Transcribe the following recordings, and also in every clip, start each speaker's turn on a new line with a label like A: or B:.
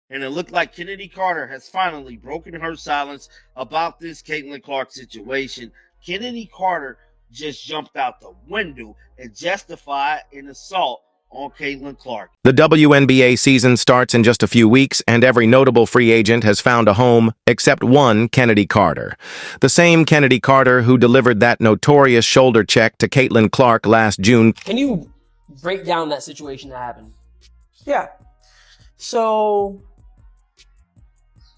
A: And it looked like Chennedy Carter has finally broken her silence about this Caitlin Clark situation. Chennedy Carter just jumped out the window and justified an assault on Caitlin Clark.
B: The WNBA season starts in just a few weeks, and every notable free agent has found a home except one, Chennedy Carter. The same Chennedy Carter who delivered that notorious shoulder check to Caitlin Clark last June.
C: Can you break down that situation that happened?
D: Yeah. So,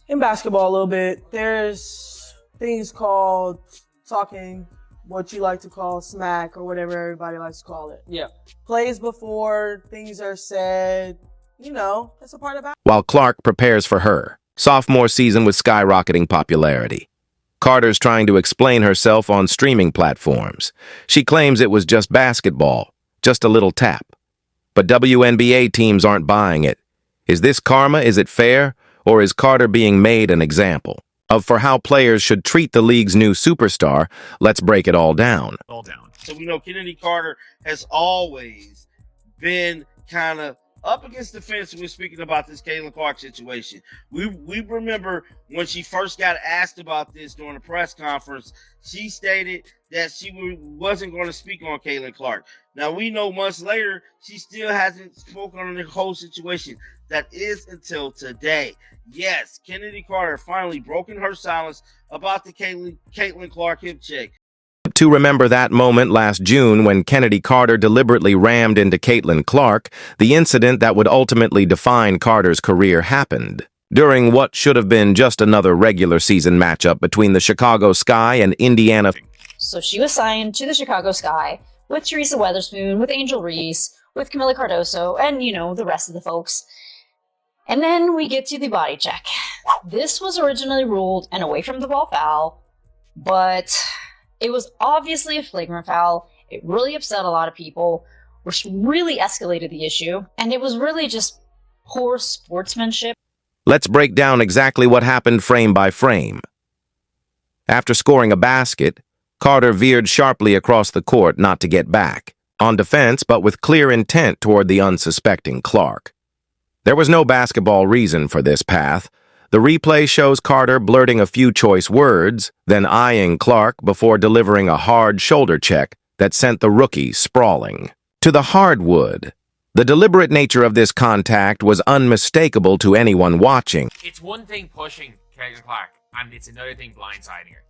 D: in basketball a little bit, there's things called talking, what you like to call smack or whatever everybody likes to call it.
C: Yeah.
D: Plays before things are said, that's a part of it.
B: While Clark prepares for her sophomore season with skyrocketing popularity, Carter's trying to explain herself on streaming platforms. She claims it was just basketball, just a little tap. But WNBA teams aren't buying it. Is this karma? Is it fair? Or is Carter being made an example of for how players should treat the league's new superstar? Let's break it all down.
A: So we know Chennedy Carter has always been kind of up against the fence when we're speaking about this Caitlin Clark situation. We remember when she first got asked about this during a press conference, she stated that she wasn't going to speak on Caitlin Clark. Now, we know months later, she still hasn't spoken on the whole situation. That is until today. Yes, Chennedy Carter finally broken her silence about the Caitlin Clark hip check.
B: To remember that moment last June when Chennedy Carter deliberately rammed into Caitlin Clark, the incident that would ultimately define Carter's career happened during what should have been just another regular season matchup between the Chicago Sky and Indiana.
E: So she was signed to the Chicago Sky with Teresa Weatherspoon, with Angel Reese, with Camila Cardoso, and, the rest of the folks. And then we get to the body check. This was originally ruled an away from the ball foul, but it was obviously a flagrant foul. It really upset a lot of people, which really escalated the issue, and it was really just poor sportsmanship.
B: Let's break down exactly what happened frame by frame. After scoring a basket, Carter veered sharply across the court not to get back, on defense but with clear intent toward the unsuspecting Clark. There was no basketball reason for this path. The replay shows Carter blurting a few choice words, then eyeing Clark before delivering a hard shoulder check that sent the rookie sprawling to the hardwood. The deliberate nature of this contact was unmistakable to anyone watching.
F: It's one thing pushing Caitlin Clark, and it's another thing blindsiding her.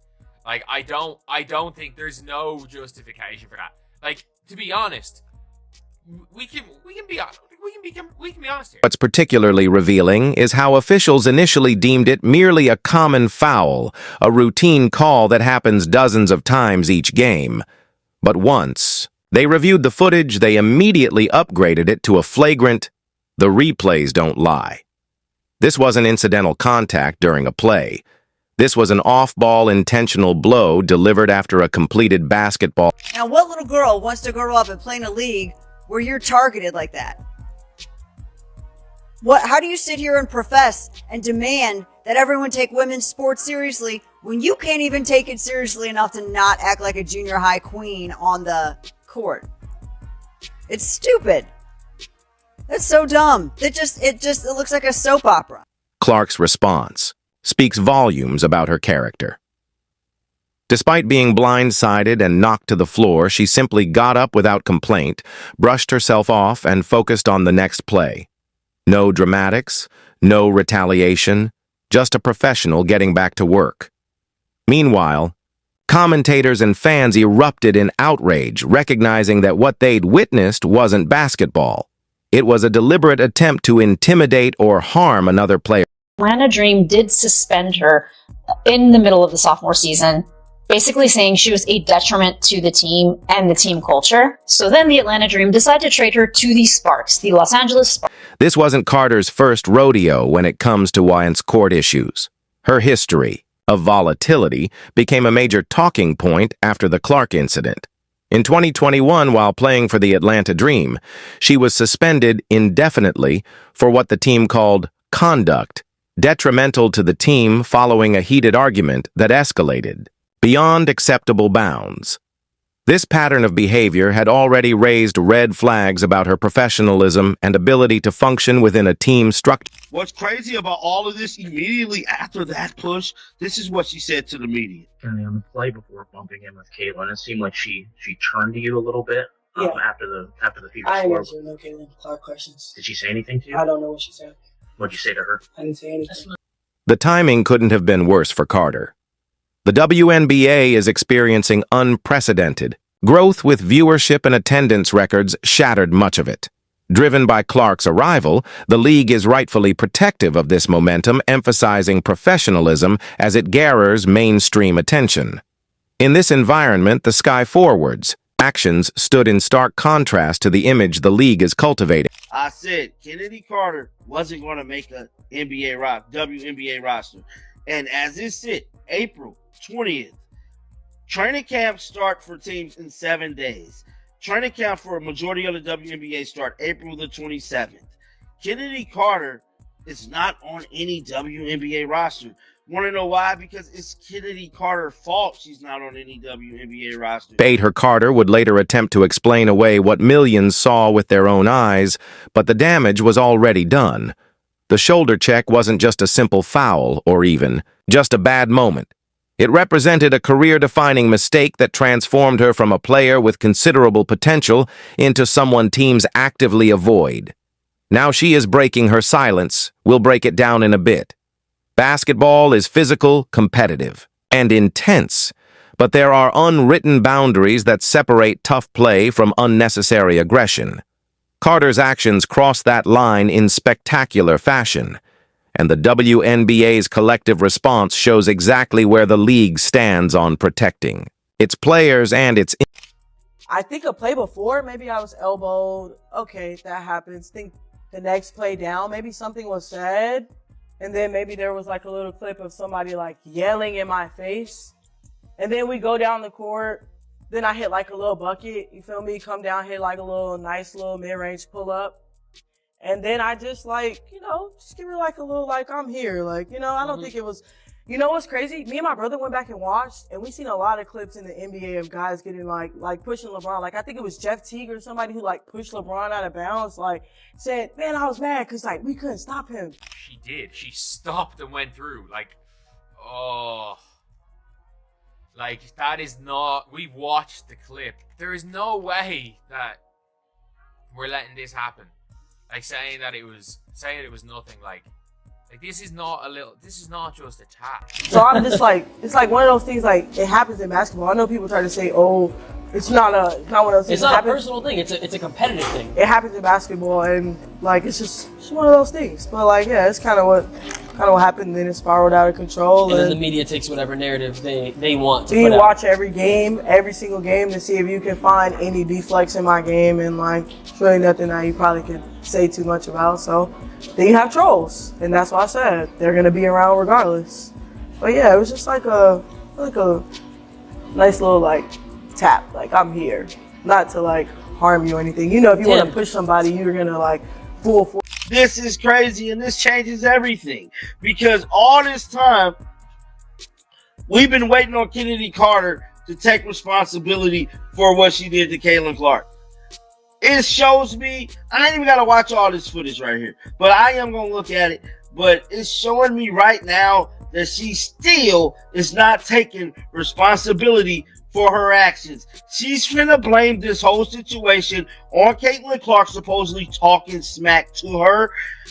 F: Like, I don't think there's no justification for that. Like, to be honest, we can be honest here.
B: What's particularly revealing is how officials initially deemed it merely a common foul, a routine call that happens dozens of times each game. But once they reviewed the footage, they immediately upgraded it to a flagrant, the replays don't lie. This wasn't incidental contact during a play. This was an off-ball intentional blow delivered after a completed basketball.
G: Now, what little girl wants to grow up and play in a league where you're targeted like that? How do you sit here and profess and demand that everyone take women's sports seriously when you can't even take it seriously enough to not act like a junior high queen on the court? It's stupid. That's so dumb. It looks like a soap opera.
B: Clark's response speaks volumes about her character. Despite being blindsided and knocked to the floor, she simply got up without complaint, brushed herself off, and focused on the next play. No dramatics, no retaliation, just a professional getting back to work. Meanwhile, commentators and fans erupted in outrage, recognizing that what they'd witnessed wasn't basketball. It was a deliberate attempt to intimidate or harm another player.
E: Atlanta Dream did suspend her in the middle of the sophomore season, basically saying she was a detriment to the team and the team culture. So then the Atlanta Dream decided to trade her to the Sparks, the Los Angeles Sparks.
B: This wasn't Carter's first rodeo when it comes to Wyant's court issues. Her history of volatility became a major talking point after the Clark incident. In 2021, while playing for the Atlanta Dream, she was suspended indefinitely for what the team called conduct detrimental to the team following a heated argument that escalated beyond acceptable bounds. This pattern of behavior had already raised red flags about her professionalism and ability to function within a team structure.
A: What's crazy about all of this, immediately after that push, this is what she said to the media.
H: And on the play before bumping in with Caitlin, it seemed like she turned to you a little bit after the fever
D: I ain't
H: score.
D: answering no Caitlin Clark questions.
H: Did she say anything to you?
D: I don't know what she said.
H: What'd you say to her?
D: I didn't say anything.
B: The timing couldn't have been worse for Carter. The WNBA is experiencing unprecedented growth, with viewership and attendance records shattered much of it. Driven by Clark's arrival, the league is rightfully protective of this momentum, emphasizing professionalism as it garners mainstream attention. In this environment, the Sky Forwards' actions stood in stark contrast to the image the league is cultivating.
A: I said Chennedy Carter wasn't going to make a WNBA roster. And as it sit, April 20th, training camps start for teams in 7 days. Training camp for a majority of the WNBA start April the 27th. Chennedy Carter is not on any WNBA roster. Want to know why? Because it's Chennedy Carter's fault she's not on any WNBA roster.
B: Her Carter would later attempt to explain away what millions saw with their own eyes, but the damage was already done. The shoulder check wasn't just a simple foul or even just a bad moment. It represented a career-defining mistake that transformed her from a player with considerable potential into someone teams actively avoid. Now she is breaking her silence. We'll break it down in a bit. Basketball is physical, competitive, and intense, but there are unwritten boundaries that separate tough play from unnecessary aggression. Carter's actions cross that line in spectacular fashion, and the WNBA's collective response shows exactly where the league stands on protecting its players and its...
D: I think a play before, maybe I was elbowed. Okay, that happens. Think the next play down, maybe something was said. And then maybe there was like a little clip of somebody like yelling in my face. And then we go down the court. Then I hit like a little bucket. You feel me? Come down, hit like a little nice little mid-range pull up. And then I just like, just give her like a little, like, I'm here. Like, I don't think it was, what's crazy? Me and my brother went back and watched, and we seen a lot of clips in the NBA of guys getting like pushing LeBron. Like, I think it was Jeff Teague or somebody who like pushed LeBron out of bounds, like said, man, I was mad because like we couldn't stop him.
F: She did. She stopped and went through. Like, oh. Like, that is not... We watched the clip. There is no way that we're letting this happen. Like, saying it was nothing. Like this is not just a tap.
D: So I'm just like, it's like one of those things, like, it happens in basketball. I know people try to say, oh, it's not one of those things.
C: It's not a personal thing. It's a competitive thing.
D: It happens in basketball, and like it's just one of those things. But like, yeah, it's kind of what happened. Then it spiraled out of control.
C: And then the media takes whatever narrative they want to
D: you
C: put out.
D: watch every single game, to see if you can find any deflects in my game, and like, it's really nothing that you probably can say too much about. So then you have trolls, and that's why I said they're gonna be around regardless. But yeah, it was just like a nice little like tap, like I'm here, not to like harm you or anything. If you want to push somebody, you're gonna like full force.
A: This is crazy, and this changes everything, because all this time we've been waiting on Chennedy Carter to take responsibility for what she did to Caitlin Clark. It shows me, I ain't even got to watch all this footage right here, but I am going to look at it. But it's showing me right now that she still is not taking responsibility for her actions. She's finna blame this whole situation on Caitlin Clark supposedly talking smack to her.